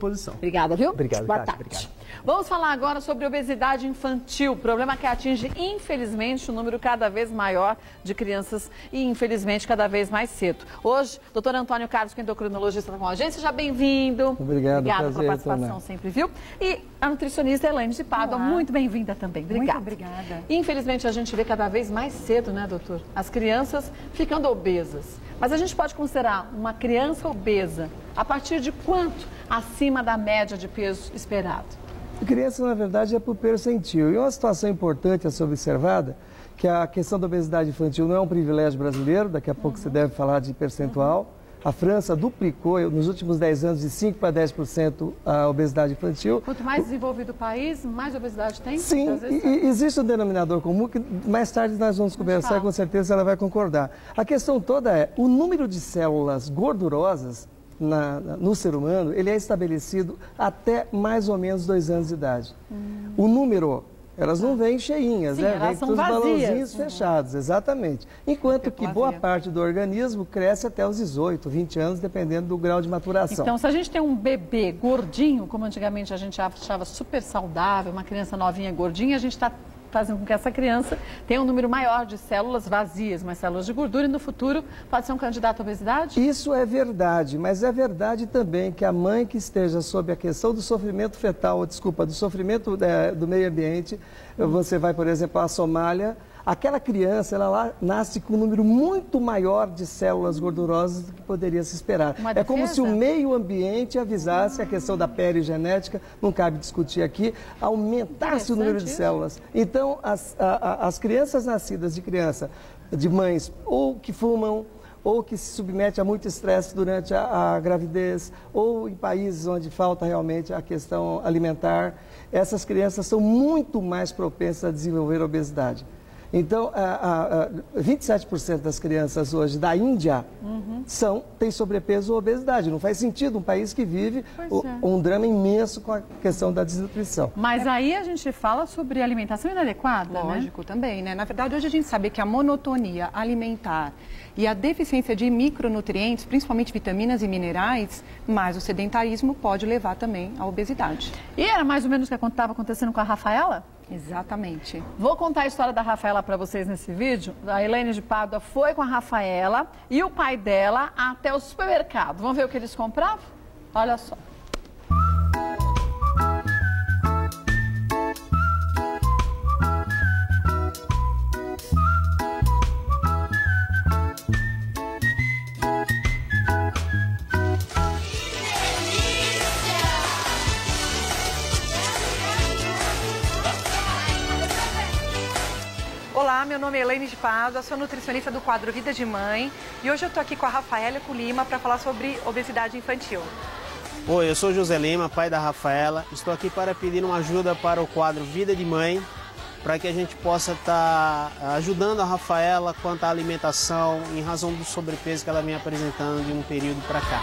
disposição. Obrigada, viu? Obrigado, Boa Cátia, tarde. obrigado. Vamos falar agora sobre obesidade infantil, problema que atinge, infelizmente, um número cada vez maior de crianças e, infelizmente, cada vez mais cedo. Hoje, doutor Antônio Carlos, que é endocrinologista, está com a gente. Seja bem-vindo. Obrigado, Obrigada prazer, pela participação Tânia. sempre, viu? E a nutricionista Elaine de Pádua, muito bem-vinda também. Obrigada. Muito obrigada. Infelizmente, a gente vê cada vez mais cedo, né, doutor? As crianças ficando obesas. Mas a gente pode considerar uma criança obesa a partir de quanto acima da média de peso esperado? A criança, na verdade, é por percentil. E uma situação importante a ser observada, que a questão da obesidade infantil não é um privilégio brasileiro, daqui a pouco você deve falar de percentual. A França duplicou nos últimos 10 anos de 5% para 10% a obesidade infantil. Quanto mais desenvolvido o país, mais obesidade tem? Sim, e existe um denominador comum que mais tarde nós vamos conversar e com certeza ela vai concordar. A questão toda é, o número de células gordurosas no ser humano, ele é estabelecido até mais ou menos 2 anos de idade. O número, elas não vêm cheinhas, Sim, né? elas Vêm são com os vazias. balãozinhos fechados, exatamente. Enquanto que boa vazia. parte do organismo cresce até os 18, 20 anos, dependendo do grau de maturação. Então, se a gente tem um bebê gordinho, como antigamente a gente achava super saudável, uma criança novinha gordinha, a gente está fazendo com que essa criança tenha um número maior de células vazias, mas células de gordura, e no futuro pode ser um candidato à obesidade? Isso é verdade, mas é verdade também que a mãe que esteja sob a questão do sofrimento fetal, do sofrimento do meio ambiente, você vai, por exemplo, à Somália, aquela criança, ela lá nasce com um número muito maior de células gordurosas do que poderia se esperar. É como se o meio ambiente avisasse a questão da perigenética, não cabe discutir aqui, aumentasse o número de células. Então, as crianças nascidas de mães ou que fumam, ou que se submete a muito estresse durante a gravidez, ou em países onde falta realmente a questão alimentar, essas crianças são muito mais propensas a desenvolver obesidade. Então, 27% das crianças hoje da Índia têm sobrepeso ou obesidade. Não faz sentido um país que vive um drama imenso com a questão da desnutrição. Mas aí a gente fala sobre alimentação inadequada, Lógico, também, né? Na verdade, hoje a gente sabe que a monotonia alimentar e a deficiência de micronutrientes, principalmente vitaminas e minerais, mais o sedentarismo pode levar também à obesidade. E era mais ou menos o que estava acontecendo com a Rafaela? Exatamente. Vou contar a história da Rafaela para vocês nesse vídeo. A Elaine de Pádua foi com a Rafaela e o pai dela até o supermercado. Vamos ver o que eles compravam? Olha só. Olá, meu nome é Elaine de Pádua, sou nutricionista do quadro Vida de Mãe e hoje eu estou aqui com a Rafaela e com o Lima para falar sobre obesidade infantil. Oi, eu sou José Lima, pai da Rafaela. Estou aqui para pedir uma ajuda para o quadro Vida de Mãe, para que a gente possa estar ajudando a Rafaela quanto à alimentação em razão do sobrepeso que ela vem apresentando de um período para cá.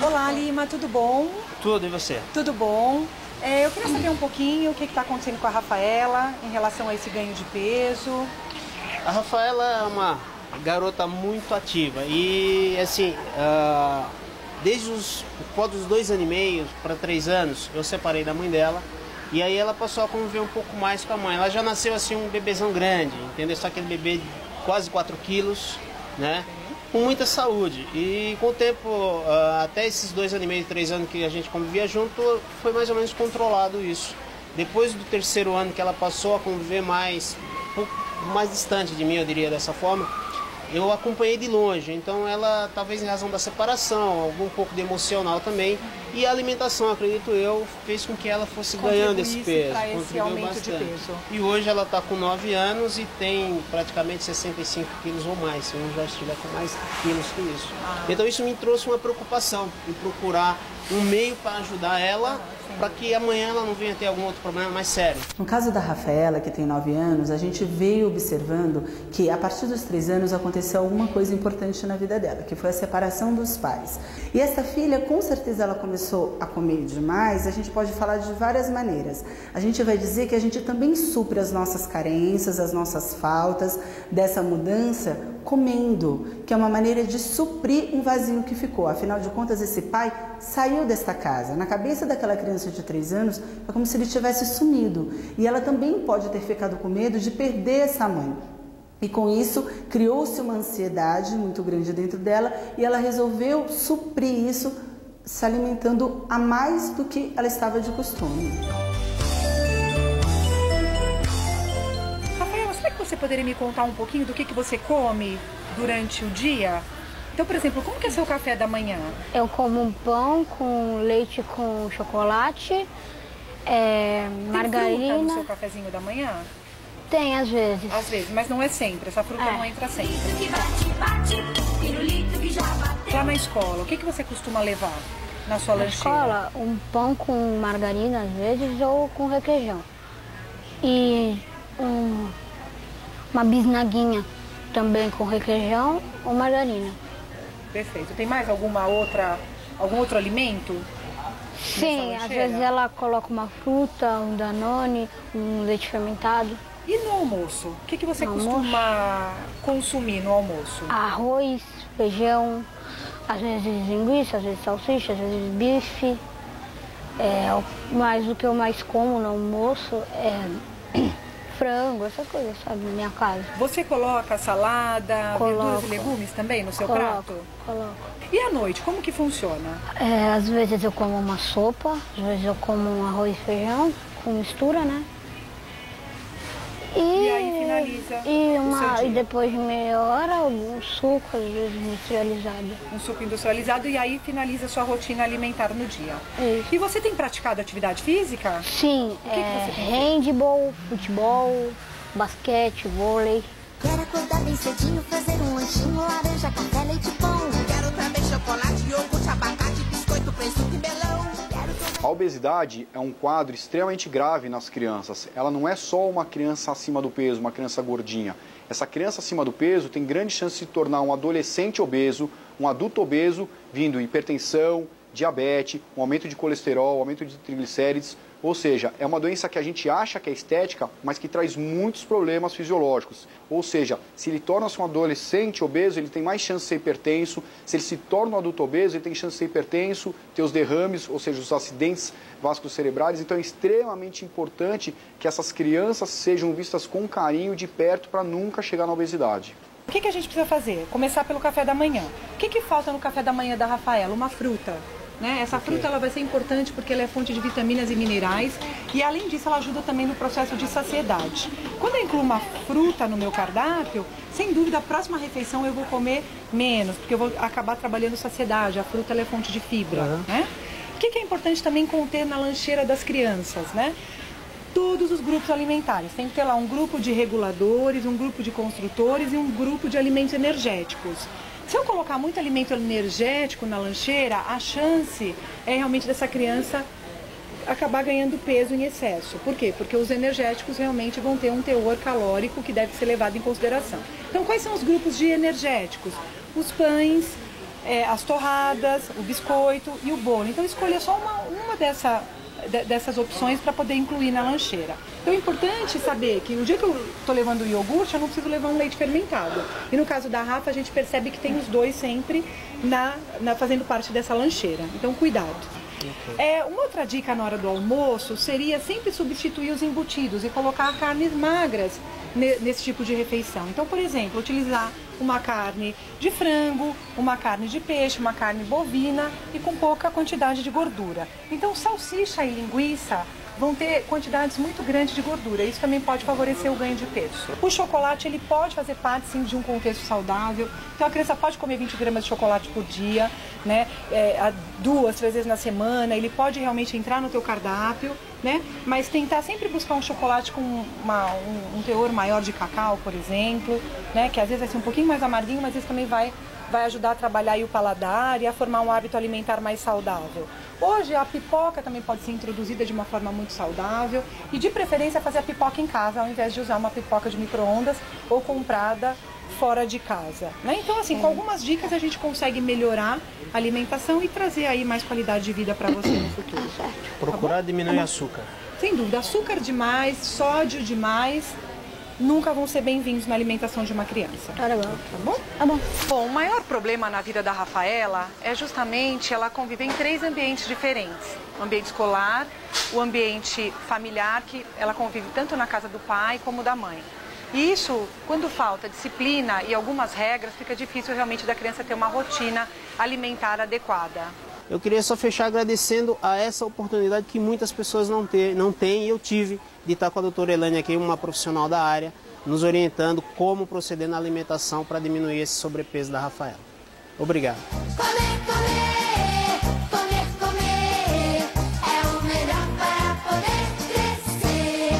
Olá, Lima, tudo bom? Tudo, e você? Tudo bom. Eu queria saber um pouquinho o que está acontecendo com a Rafaela em relação a esse ganho de peso. A Rafaela é uma garota muito ativa e, assim, desde os 2 anos e meio para 3 anos, eu separei da mãe dela e aí ela passou a conviver um pouco mais com a mãe. Ela já nasceu, assim, um bebezão grande, entendeu? Só aquele bebê de quase 4 quilos, né? Com muita saúde. E com o tempo, até esses 2 anos e meio, 3 anos que a gente convivia junto, foi mais ou menos controlado isso. Depois do 3º ano que ela passou a conviver mais, um pouco mais distante de mim, eu diria dessa forma, eu acompanhei de longe. Então ela, talvez em razão da separação, um pouco de emocional também, e a alimentação, acredito eu, fez com que ela fosse ganhando esse peso. Esse aumento de peso. E hoje ela está com 9 anos e tem praticamente 65 quilos ou mais, se não já estiver com mais quilos que isso. Então isso me trouxe uma preocupação em procurar um meio para ajudar ela, para que amanhã ela não venha ter algum outro problema mais sério. No caso da Rafaela, que tem 9 anos, a gente veio observando que a partir dos 3 anos aconteceu alguma coisa importante na vida dela, que foi a separação dos pais. E essa filha, com certeza, ela começou a comer demais. A gente pode falar de várias maneiras. A gente vai dizer que a gente também supre as nossas carências, as nossas faltas dessa mudança comendo, que é uma maneira de suprir um vazio que ficou. Afinal de contas, esse pai saiu desta casa. Na cabeça daquela criança de 3 anos, é como se ele tivesse sumido. E ela também pode ter ficado com medo de perder essa mãe. E com isso, criou-se uma ansiedade muito grande dentro dela e ela resolveu suprir isso se alimentando a mais do que ela estava de costume. Você poderia me contar um pouquinho do que você come durante o dia? Então, por exemplo, como que é seu café da manhã? Eu como um pão com leite com chocolate, margarina. Tem fruta no seu cafezinho da manhã? Tem, às vezes. Às vezes, mas não é sempre. Essa fruta não entra sempre. Lá na escola, o que você costuma levar na sua lancheira? Na escola, um pão com margarina, às vezes, ou com requeijão. E uma bisnaguinha também com requeijão ou margarina. Perfeito. Tem mais algum outro alimento? Sim, às vezes ela coloca uma fruta, um danone, um leite fermentado. E no almoço? O que você costuma consumir no almoço? Arroz, feijão, às vezes linguiça, às vezes salsicha, às vezes bife. Mas o que eu mais como no almoço é frango, essas coisas, sabe, na minha casa. Você coloca salada, verduras e legumes também no seu prato? Coloco. E à noite, como que funciona? Às vezes eu como uma sopa, às vezes eu como um arroz e feijão com mistura, né? E aí finaliza E depois de meia hora, um suco, às vezes industrializado. Um suco industrializado e aí finaliza a sua rotina alimentar no dia. Isso. E você tem praticado atividade física? Sim, que você tem handball, futebol, basquete, vôlei. Quero acordar bem cedinho, fazer um lanchinho, laranja, café, leite, pão. Quero também chocolate, iogurte, abacate, biscoito, presunto e melão. A obesidade é um quadro extremamente grave nas crianças. Ela não é só uma criança acima do peso, uma criança gordinha. Essa criança acima do peso tem grande chance de se tornar um adolescente obeso, um adulto obeso, vindo hipertensão, diabetes, um aumento de colesterol, um aumento de triglicérides. Ou seja, é uma doença que a gente acha que é estética, mas que traz muitos problemas fisiológicos. Ou seja, se ele torna-se um adolescente obeso, ele tem mais chance de ser hipertenso. Se ele se torna um adulto obeso, ele tem chance de ser hipertenso, ter os derrames, ou seja, os acidentes vasculocerebrais. Então é extremamente importante que essas crianças sejam vistas com carinho de perto para nunca chegar na obesidade. O que a gente precisa fazer? Começar pelo café da manhã. O que falta no café da manhã da Rafaela? Uma fruta. Né? Essa fruta ela vai ser importante porque ela é fonte de vitaminas e minerais e além disso ela ajuda também no processo de saciedade. Quando eu incluo uma fruta no meu cardápio, sem dúvida a próxima refeição eu vou comer menos, porque eu vou acabar trabalhando saciedade, a fruta ela é fonte de fibra. Né? O que é importante também conter na lancheira das crianças? Né? Todos os grupos alimentares, tem que ter lá um grupo de reguladores, um grupo de construtores e um grupo de alimentos energéticos. Se eu colocar muito alimento energético na lancheira, a chance é realmente dessa criança acabar ganhando peso em excesso. Por quê? Porque os energéticos realmente vão ter um teor calórico que deve ser levado em consideração. Então, quais são os grupos de energéticos? Os pães, as torradas, o biscoito e o bolo. Então, escolha só uma dessas opções para poder incluir na lancheira. Então é importante saber que no dia que eu estou levando o iogurte, eu não preciso levar um leite fermentado. E no caso da Rafa, a gente percebe que tem os dois sempre fazendo parte dessa lancheira. Então cuidado. Uma outra dica na hora do almoço seria sempre substituir os embutidos e colocar carnes magras nesse tipo de refeição. Então, por exemplo, utilizar uma carne de frango, uma carne de peixe, uma carne bovina e com pouca quantidade de gordura. Então, salsicha e linguiça vão ter quantidades muito grandes de gordura. Isso também pode favorecer o ganho de peso. O chocolate, ele pode fazer parte, sim, de um contexto saudável. Então, a criança pode comer 20 gramas de chocolate por dia, né? 2, 3 vezes na semana. Ele pode realmente entrar no teu cardápio, né? Mas tentar sempre buscar um chocolate com um teor maior de cacau, por exemplo, né? Que às vezes vai ser um pouquinho mais amarguinho, mas isso também vai ajudar a trabalhar aí o paladar e a formar um hábito alimentar mais saudável. Hoje a pipoca também pode ser introduzida de uma forma muito saudável e de preferência fazer a pipoca em casa ao invés de usar uma pipoca de micro-ondas ou comprada fora de casa. Né? Então assim, com algumas dicas a gente consegue melhorar a alimentação e trazer aí mais qualidade de vida para você no futuro. Procurar diminuir açúcar. Sem dúvida, açúcar demais, sódio demais nunca vão ser bem-vindos na alimentação de uma criança. Tá legal. Tá bom? Tá bom. Bom, o maior problema na vida da Rafaela é justamente ela conviver em 3 ambientes diferentes. O ambiente escolar, o ambiente familiar, que ela convive tanto na casa do pai como da mãe. E isso, quando falta disciplina e algumas regras, fica difícil realmente da criança ter uma rotina alimentar adequada. Eu queria só fechar agradecendo a essa oportunidade que muitas pessoas não têm e eu tive de estar com a doutora Elaine aqui, uma profissional da área, nos orientando como proceder na alimentação para diminuir esse sobrepeso da Rafaela. Obrigado. Comer, comer, comer, comer, é o melhor para poder crescer.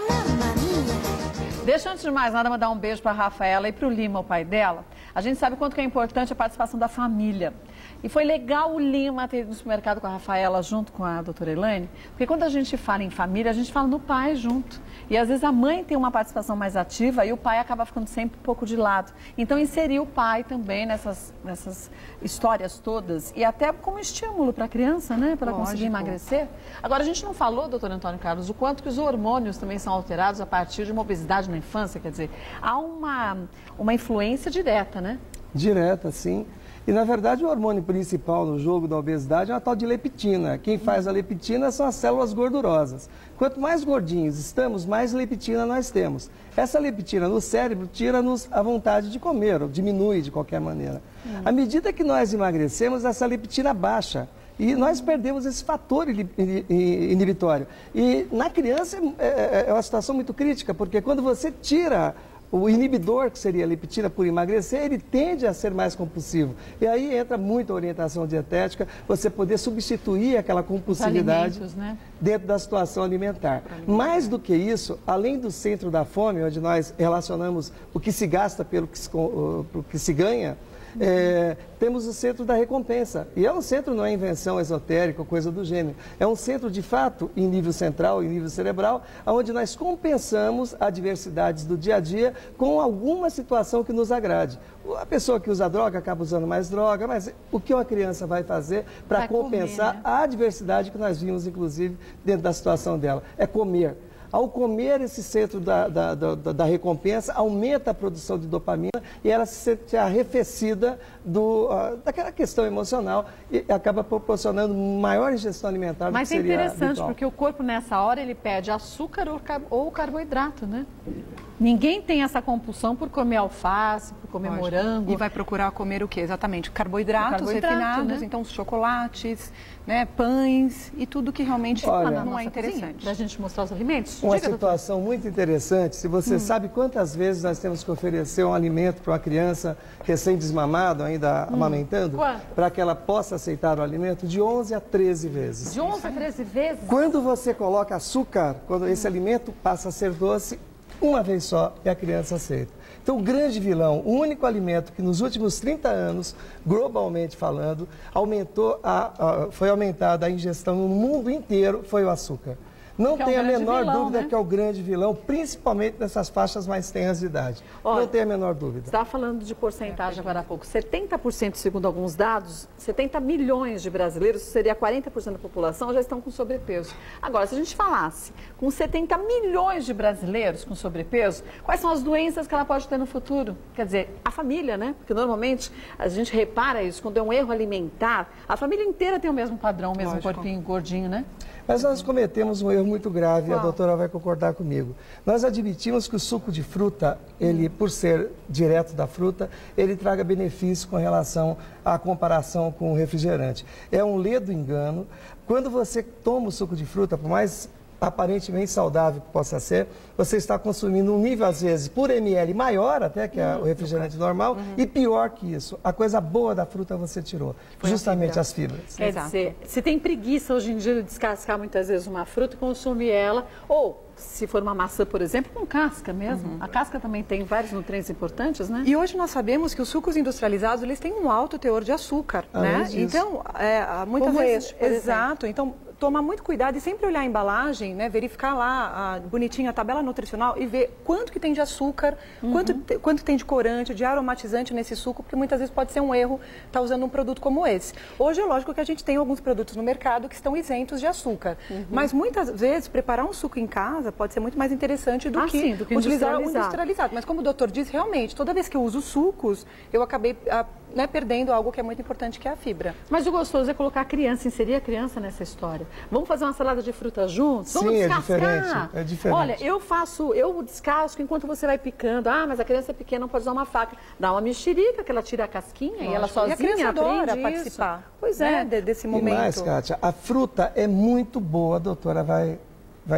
Mamma mia. Deixa antes de mais nada mandar um beijo para a Rafaela e para o Lima, o pai dela. A gente sabe quanto que é importante a participação da família. E foi legal o Lima ter ido no supermercado com a Rafaela junto com a doutora Elaine, porque quando a gente fala em família, a gente fala no pai junto. E às vezes a mãe tem uma participação mais ativa e o pai acaba ficando sempre um pouco de lado. Então inserir o pai também nessas histórias todas e até como estímulo para a criança, né? Para ela conseguir emagrecer. Agora a gente não falou, doutor Antônio Carlos, o quanto que os hormônios também são alterados a partir de uma obesidade na infância, quer dizer, há uma influência direta, né? Direta, sim. E, na verdade, o hormônio principal no jogo da obesidade é a tal de leptina. Quem faz a leptina são as células gordurosas. Quanto mais gordinhos estamos, mais leptina nós temos. Essa leptina no cérebro tira-nos a vontade de comer, ou diminui de qualquer maneira. À medida que nós emagrecemos, essa leptina baixa. E nós perdemos esse fator inibitório. E na criança é uma situação muito crítica, porque quando você tira o inibidor, que seria a leptina por emagrecer, ele tende a ser mais compulsivo. E aí entra muita orientação dietética, você poder substituir aquela compulsividade dentro da situação alimentar. Mais do que isso, além do centro da fome, onde nós relacionamos o que se gasta pelo que se ganha, temos o centro da recompensa. E é um centro, não é invenção esotérica ou coisa do gênero. É um centro, de fato, em nível central, em nível cerebral, onde nós compensamos adversidades do dia a dia com alguma situação que nos agrade. A pessoa que usa droga acaba usando mais droga, mas o que uma criança vai fazer para compensar a adversidade que nós vimos, inclusive, dentro da situação dela? É comer. Ao comer esse centro da recompensa, aumenta a produção de dopamina e ela se sente arrefecida daquela questão emocional e acaba proporcionando maior ingestão alimentar do que seria habitual. Mas é interessante, porque o corpo nessa hora ele pede açúcar ou carboidrato, né? Ninguém tem essa compulsão por comer alface, por comer morango. E vai procurar comer o quê? Exatamente, carboidratos refinados, né? Então os chocolates, né, pães e tudo que realmente não é interessante. Para a gente mostrar os alimentos. Uma situação muito interessante, se você sabe quantas vezes nós temos que oferecer um alimento para uma criança recém-desmamada, ainda amamentando, para que ela possa aceitar o alimento, de 11 a 13 vezes. De 11 a 13 vezes? Quando você coloca açúcar, quando esse alimento passa a ser doce, uma vez só e a criança aceita. Então, o grande vilão, o único alimento que nos últimos 30 anos, globalmente falando, foi aumentada a ingestão no mundo inteiro, foi o açúcar. Não tem a menor dúvida que é o grande vilão, principalmente nessas faixas mais tenras de idade. Olha, não tem a menor dúvida. Você estava falando de porcentagem agora há pouco. 70%, segundo alguns dados, 70 milhões de brasileiros, seria 40% da população, já estão com sobrepeso. Agora, se a gente falasse com 70 milhões de brasileiros com sobrepeso, quais são as doenças que ela pode ter no futuro? Quer dizer, a família, né? Porque normalmente a gente repara isso, quando é um erro alimentar, a família inteira tem o mesmo padrão, o mesmo corpinho gordinho, né? Mas nós cometemos um erro muito grave, e a doutora vai concordar comigo. Nós admitimos que o suco de fruta, ele, por ser direto da fruta, ele traga benefício com relação à comparação com o refrigerante. É um ledo engano. Quando você toma o suco de fruta, por mais aparentemente saudável que possa ser, você está consumindo um nível, às vezes, por ml maior até que o refrigerante normal, e pior que isso, a coisa boa da fruta você tirou, justamente as fibras. Quer dizer, se tem preguiça hoje em dia de descascar muitas vezes uma fruta e consumir ela, ou se for uma maçã, por exemplo, com casca mesmo. A casca também tem vários nutrientes importantes, né? E hoje nós sabemos que os sucos industrializados, eles têm um alto teor de açúcar, né? Então, muitas vezes... Este, por exato. Então, tomar muito cuidado e sempre olhar a embalagem, né? Verificar lá bonitinha a tabela nutricional e ver quanto que tem de açúcar, quanto tem de corante, de aromatizante nesse suco, porque muitas vezes pode ser um erro estar usando um produto como esse. Hoje é lógico que a gente tem alguns produtos no mercado que estão isentos de açúcar, mas muitas vezes preparar um suco em casa pode ser muito mais interessante do que utilizar o industrializado. Mas como o doutor disse, realmente, toda vez que eu uso sucos, eu acabei perdendo algo que é muito importante, que é a fibra. Mas o gostoso é colocar a criança, inserir a criança nessa história. Vamos fazer uma salada de frutas juntos? Vamos descascar? É diferente. Olha, eu descasco enquanto você vai picando. Ah, mas a criança é pequena, não pode usar uma faca. Dá uma mexerica, que ela tira a casquinha e ela sozinha aprende a criança adora participar. Pois é, desse momento. E mais, Kátia, a fruta é muito boa, a doutora vai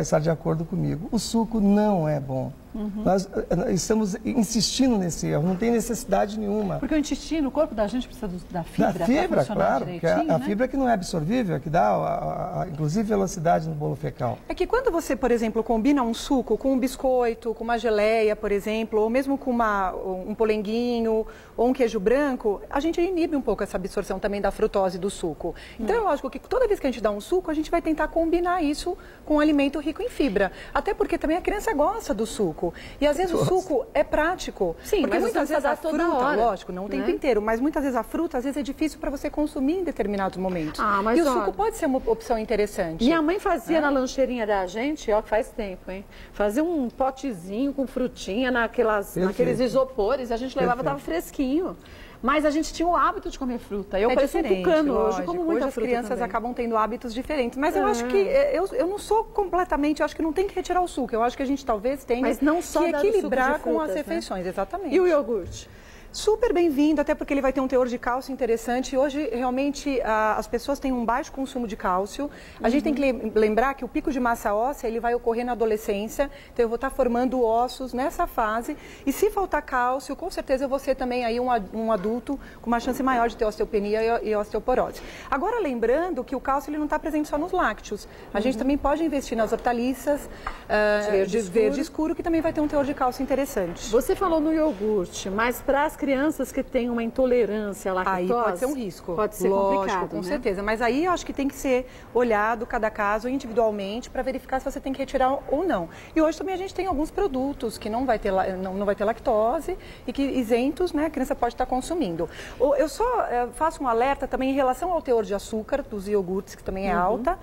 estar de acordo comigo. O suco não é bom. Nós estamos insistindo nesse erro, não tem necessidade nenhuma. Porque o intestino, o corpo da gente precisa da fibra. Da fibra, claro, porque a fibra que não é absorvível, que dá, inclusive, velocidade no bolo fecal. É que quando você, por exemplo, combina um suco com um biscoito, com uma geleia, por exemplo, ou mesmo com um polenguinho ou um queijo branco, a gente inibe um pouco essa absorção também da frutose do suco. Então, é lógico que toda vez que a gente dá um suco, a gente vai tentar combinar isso com um alimento rico em fibra. Até porque também a criança gosta do suco. E às vezes o suco é prático. Sim, porque mas muitas vezes a fruta, lógico, não o tempo né? inteiro, mas muitas vezes a fruta, às vezes é difícil para você consumir em determinados momentos. Mas e o suco pode ser uma opção interessante. Minha mãe fazia na lancheirinha da gente, ó, faz tempo, hein? Fazia um potezinho com frutinha naqueles isopores, a gente levava, tava fresquinho. Mas a gente tinha o hábito de comer fruta. Eu pareço um tucano hoje, como muita as fruta crianças também. acabam tendo hábitos diferentes. Mas eu acho que, eu não sou completamente, eu acho que não tem que retirar o suco. Eu acho que a gente talvez tenha mas não só que equilibrar frutas, com as refeições, exatamente. E o iogurte? Super bem-vindo, até porque ele vai ter um teor de cálcio interessante. Hoje, realmente, as pessoas têm um baixo consumo de cálcio. A gente tem que lembrar que o pico de massa óssea ele vai ocorrer na adolescência. Então, eu vou estar formando ossos nessa fase. E se faltar cálcio, com certeza eu vou ser também aí um adulto com uma chance maior de ter osteopenia e osteoporose. Agora, lembrando que o cálcio ele não está presente só nos lácteos. A gente também pode investir nas hortaliças de verde escuro, que também vai ter um teor de cálcio interessante. Você falou no iogurte, mas para as crianças que têm uma intolerância à lactose... Aí pode ser um risco. Pode ser complicado, com certeza. Mas aí eu acho que tem que ser olhado cada caso individualmente para verificar se você tem que retirar ou não. E hoje também a gente tem alguns produtos que não vai ter lactose e que isentos, né, a criança pode estar consumindo. Eu só faço um alerta também em relação ao teor de açúcar dos iogurtes, que também é alta.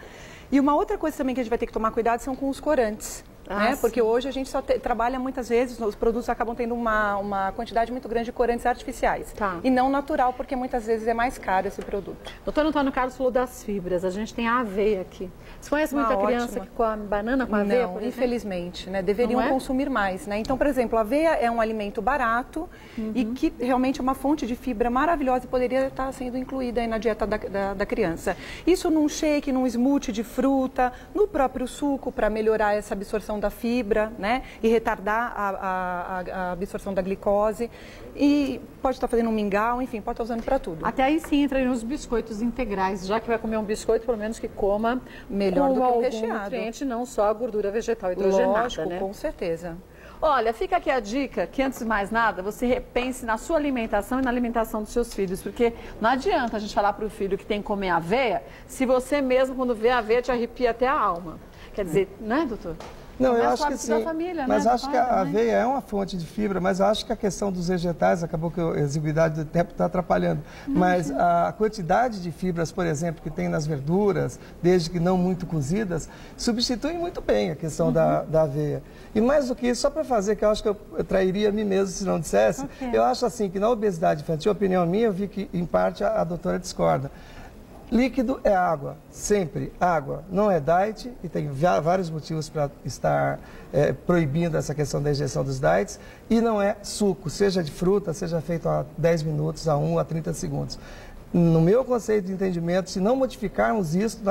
E uma outra coisa também que a gente vai ter que tomar cuidado são com os corantes. Né? Porque hoje a gente só trabalha muitas vezes, os produtos acabam tendo uma quantidade muito grande de corantes artificiais. E não natural, porque muitas vezes é mais caro esse produto. Doutor Antônio Carlos falou das fibras, a gente tem a aveia aqui. Você conhece muita criança que come banana com aveia? Não, infelizmente, né? Deveriam consumir mais, né? Então, por exemplo, a aveia é um alimento barato e que realmente é uma fonte de fibra maravilhosa e poderia estar sendo incluída aí na dieta da criança. Isso num shake, num smoothie de fruta, no próprio suco para melhorar essa absorção da fibra, né? E retardar a absorção da glicose. E pode estar fazendo um mingau, enfim, pode estar usando para tudo. Até aí sim entra nos biscoitos integrais, já que vai comer um biscoito, pelo menos que coma melhor do que o recheado. Nutriente, não só a gordura vegetal hidrogenada, lógico, né? Com certeza. Olha, fica aqui a dica que, antes de mais nada, você repense na sua alimentação e na alimentação dos seus filhos, porque não adianta a gente falar para o filho que tem que comer aveia, se você mesmo, quando vê a aveia, te arrepia até a alma. Quer dizer, né, doutor? Não, eu acho que sim, família, mas né? acho que a aveia é uma fonte de fibra, mas eu acho que a questão dos vegetais, acabou que a exiguidade do tempo está atrapalhando, mas a quantidade de fibras, por exemplo, que tem nas verduras, desde que não muito cozidas, substitui muito bem a questão da aveia. E mais do que isso, só para fazer, que eu acho que eu trairia a mim mesmo se não dissesse, eu acho assim que na obesidade infantil, a opinião minha, eu vi que em parte a doutora discorda. Líquido é água, sempre água. Não é diet e tem vários motivos para estar proibindo essa questão da injeção dos diets. E não é suco, seja de fruta, seja feito a 10 minutos, a 1, a 30 segundos. No meu conceito de entendimento, se não modificarmos isso,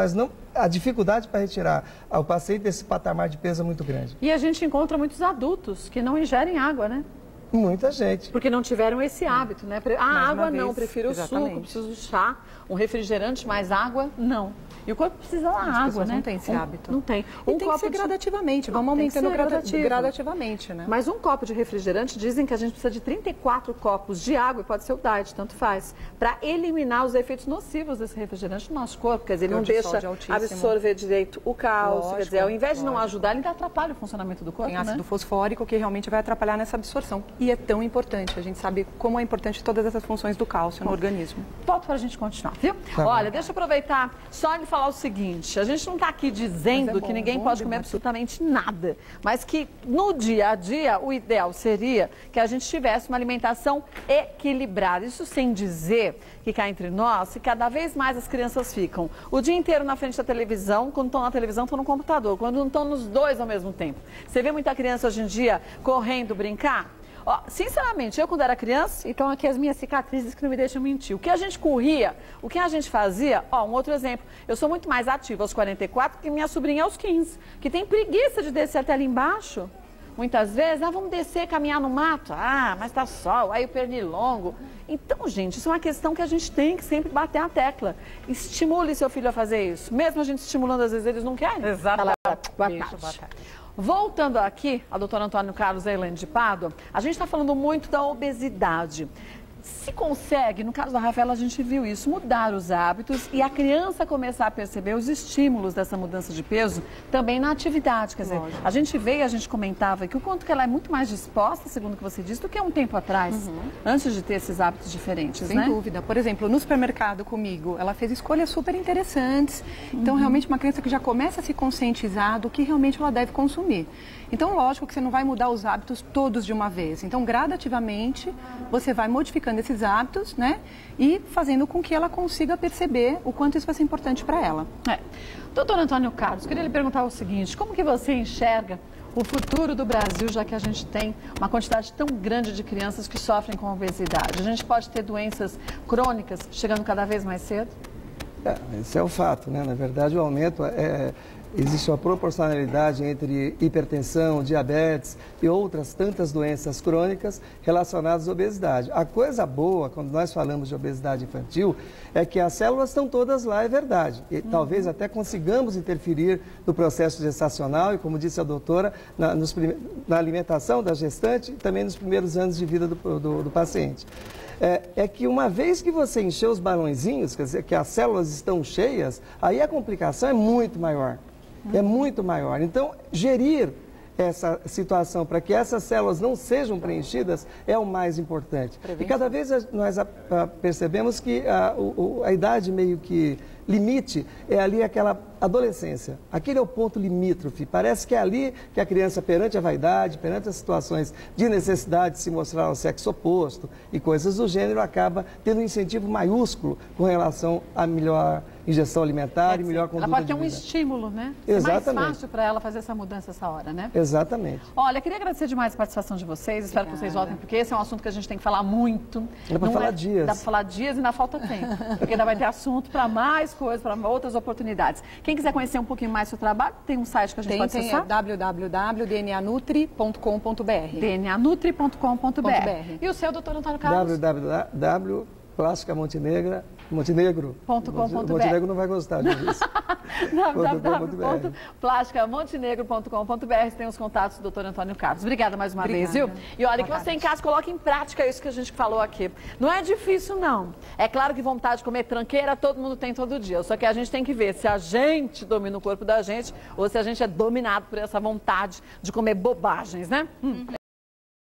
a dificuldade para retirar o paciente desse patamar de peso é muito grande. E a gente encontra muitos adultos que não ingerem água, né? Muita gente. Porque não tiveram esse hábito, né? Água não, prefiro o suco, preciso de chá, um refrigerante, mas água não. E o corpo precisa da água, né? Não tem esse hábito. Não tem. E tem que ser gradativamente, vamos aumentando gradativamente, né? Mas um copo de refrigerante, dizem que a gente precisa de 34 copos de água, e pode ser o diet, tanto faz, para eliminar os efeitos nocivos desse refrigerante no nosso corpo. Quer dizer, ele não deixa absorver direito o cálcio, quer dizer, ao invés de não ajudar, ele ainda atrapalha o funcionamento do corpo, tem ácido fosfórico que realmente vai atrapalhar nessa absorção. E é tão importante, a gente sabe como é importante todas essas funções do cálcio no organismo. Volto para a gente continuar, viu? Olha, deixa eu aproveitar só de falar o seguinte, a gente não está aqui dizendo que ninguém pode comer absolutamente nada, mas que no dia a dia o ideal seria que a gente tivesse uma alimentação equilibrada. Isso sem dizer que cá entre nós, cada vez mais as crianças ficam o dia inteiro na frente da televisão, quando estão na televisão estão no computador, quando não estão nos dois ao mesmo tempo. Você vê muita criança hoje em dia correndo, brincar? Ó, sinceramente, eu quando era criança, então aqui as minhas cicatrizes que não me deixam mentir. O que a gente corria, o que a gente fazia, ó, um outro exemplo. Eu sou muito mais ativa aos 44 que minha sobrinha aos 15, que tem preguiça de descer até ali embaixo. Muitas vezes, vamos descer, caminhar no mato. Ah, mas tá sol, aí o pernilongo. Então, gente, isso é uma questão que a gente tem que sempre bater a tecla. Estimule seu filho a fazer isso. Mesmo a gente estimulando, às vezes eles não querem. Exatamente. Boa tarde. Voltando aqui, a doutora Antônio Carlos Elaine de Pádua, a gente está falando muito da obesidade. Se consegue, no caso da Rafaela a gente viu isso, mudar os hábitos e a criança começar a perceber os estímulos dessa mudança de peso também na atividade. Quer dizer, a gente veio e a gente comentava que o quanto que ela é muito mais disposta, segundo o que você disse, do que um tempo atrás, antes de ter esses hábitos diferentes, Sem dúvida. Por exemplo, no supermercado comigo, ela fez escolhas super interessantes. Então, realmente, uma criança que já começa a se conscientizar do que realmente ela deve consumir. Então, lógico que você não vai mudar os hábitos todos de uma vez. Então, gradativamente, você vai modificando esses hábitos, né? E fazendo com que ela consiga perceber o quanto isso vai ser importante para ela. Doutor Antônio Carlos, queria lhe perguntar o seguinte, como que você enxerga o futuro do Brasil, já que a gente tem uma quantidade tão grande de crianças que sofrem com obesidade? A gente pode ter doenças crônicas chegando cada vez mais cedo? Esse é o fato, né? Na verdade, o aumento existe uma proporcionalidade entre hipertensão, diabetes e outras tantas doenças crônicas relacionadas à obesidade. A coisa boa, quando nós falamos de obesidade infantil, é que as células estão todas lá, é verdade. E talvez até consigamos interferir no processo gestacional e, como disse a doutora, na alimentação da gestante e também nos primeiros anos de vida do paciente. É que uma vez que você encheu os balõezinhos, quer dizer, que as células estão cheias, aí a complicação é muito maior. É muito maior. Então, gerir essa situação para que essas células não sejam preenchidas é o mais importante. E cada vez nós percebemos que a idade meio que limite é ali aquela adolescência. Aquele é o ponto limítrofe. Parece que é ali que a criança, perante a vaidade, perante as situações de necessidade de se mostrar ao sexo oposto e coisas do gênero, acaba tendo um incentivo maiúsculo com relação a melhor ingestão alimentar e melhor conduta de vida. Ela pode ter um estímulo, né? Exatamente. É mais fácil para ela fazer essa mudança essa hora, né? Exatamente. Olha, queria agradecer demais a participação de vocês. Espero que vocês voltem, porque esse é um assunto que a gente tem que falar muito. Dá para falar dias. Dá para falar dias e ainda falta tempo. Porque ainda vai ter assunto para mais coisas, para outras oportunidades. Quem quiser conhecer um pouquinho mais do seu trabalho, tem um site que a gente pode acessar? www.dnanutri.com.br dnanutri.com.br. E o seu, doutor Antônio Carlos? www.plasticamontenegro.com.br. Montenegro não vai gostar disso. www.plasticamontenegro.com.br. Tem os contatos do doutor Antônio Carlos. Obrigada mais uma vez, viu? E olha, que você em casa coloque em prática isso que a gente falou aqui. Não é difícil, não. É claro que vontade de comer tranqueira todo mundo tem todo dia. Só que a gente tem que ver se a gente domina o corpo da gente ou se a gente é dominado por essa vontade de comer bobagens, né?